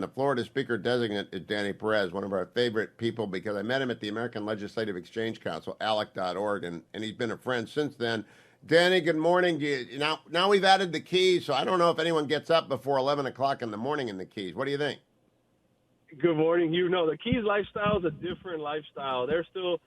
The Florida Speaker designate is Danny Perez, one of our favorite people, because I met him at the American Legislative Exchange Council, ALEC.org, and he's been a friend since then. Danny, good morning. Now we've added the Keys, so I don't know if anyone gets up before 11 o'clock in the morning in the Keys. What do you think? Good morning. The Keys lifestyle is a different lifestyle. They're still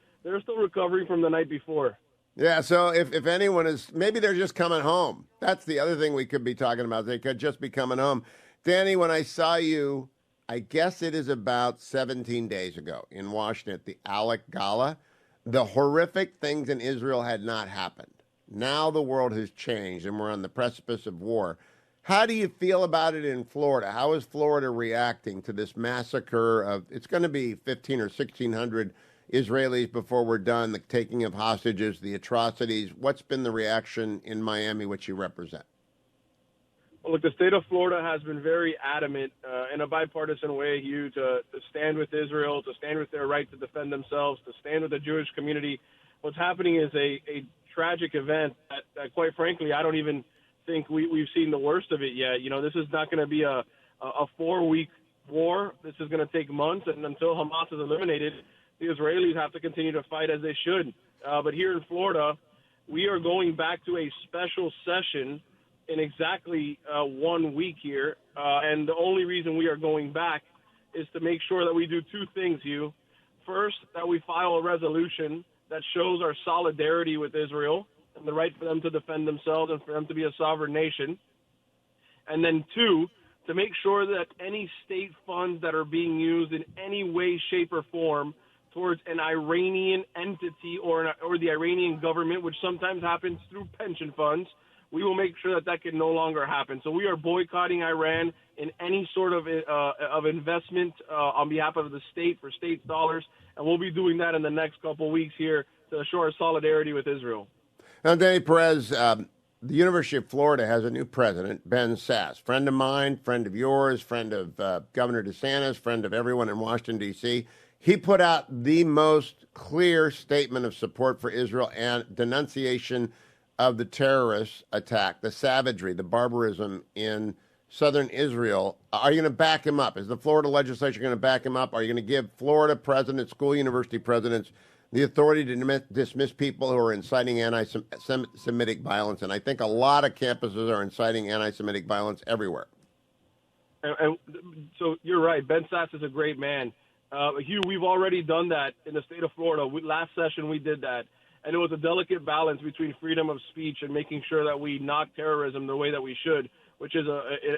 recovering from the night before. Yeah, so if anyone is, maybe they're just coming home. That's the other thing we could be talking about. They could just be coming home. Danny, when I saw you, I guess it is about 17 days ago in Washington at the ALEC Gala, the horrific things in Israel had not happened. Now the world has changed and we're on the precipice of war. How do you feel about it in Florida? How is Florida reacting to this massacre of, it's going to be 15 or 1,600 Israelis before we're done, the taking of hostages, the atrocities? What's been the reaction in Miami, which you represent? Well, look, the state of Florida has been very adamant in a bipartisan way, Hugh, to stand with Israel, to stand with their right to defend themselves, to stand with the Jewish community. What's happening is a tragic event that, quite frankly, I don't even think we've seen the worst of it yet. This is not going to be a 4-week war. This is going to take months, and until Hamas is eliminated, the Israelis have to continue to fight as they should. But here in Florida, we are going back to a special session in exactly 1 week here. And the only reason we are going back is to make sure that we do two things, Hugh. First, that we file a resolution that shows our solidarity with Israel and the right for them to defend themselves and for them to be a sovereign nation. And then two, to make sure that any state funds that are being used in any way, shape, or form towards an Iranian entity or the Iranian government, which sometimes happens through pension funds, we will make sure that can no longer happen. So we are boycotting Iran in any sort of investment on behalf of the state for state dollars, and we'll be doing that in the next couple of weeks here to show our solidarity with Israel. Now, Danny Perez, the University of Florida has a new president, Ben Sasse, friend of mine, friend of yours, friend of Governor DeSantis, friend of everyone in Washington, D.C. He put out the most clear statement of support for Israel and denunciation of the terrorist attack, the savagery, the barbarism in southern Israel. Are you going to back him up? Is the Florida legislature going to back him up? Are you going to give Florida presidents, school university presidents, the authority to dismiss people who are inciting anti-Semitic violence? And I think a lot of campuses are inciting anti-Semitic violence everywhere. And so you're right. Ben Sasse is a great man. Hugh, we've already done that in the state of Florida. Last session we did that. And it was a delicate balance between freedom of speech and making sure that we knock terrorism the way that we should, which is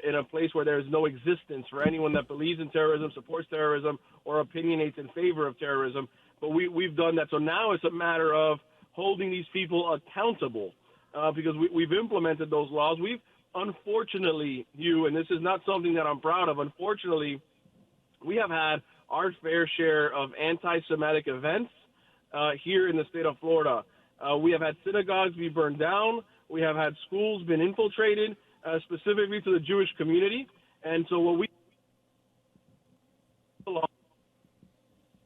in a place where there is no existence for anyone that believes in terrorism, supports terrorism, or opinionates in favor of terrorism. But we've done that. So now it's a matter of holding these people accountable because we've implemented those laws. We've, unfortunately, Hugh, and this is not something that I'm proud of, unfortunately, we have had our fair share of anti-Semitic events here in the state of Florida. We have had synagogues be burned down. We have had schools been infiltrated, specifically to the Jewish community. And so what we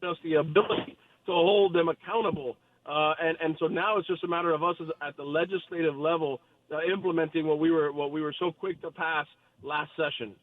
just the ability to hold them accountable. And so now it's just a matter of us at the legislative level implementing what we were so quick to pass last session.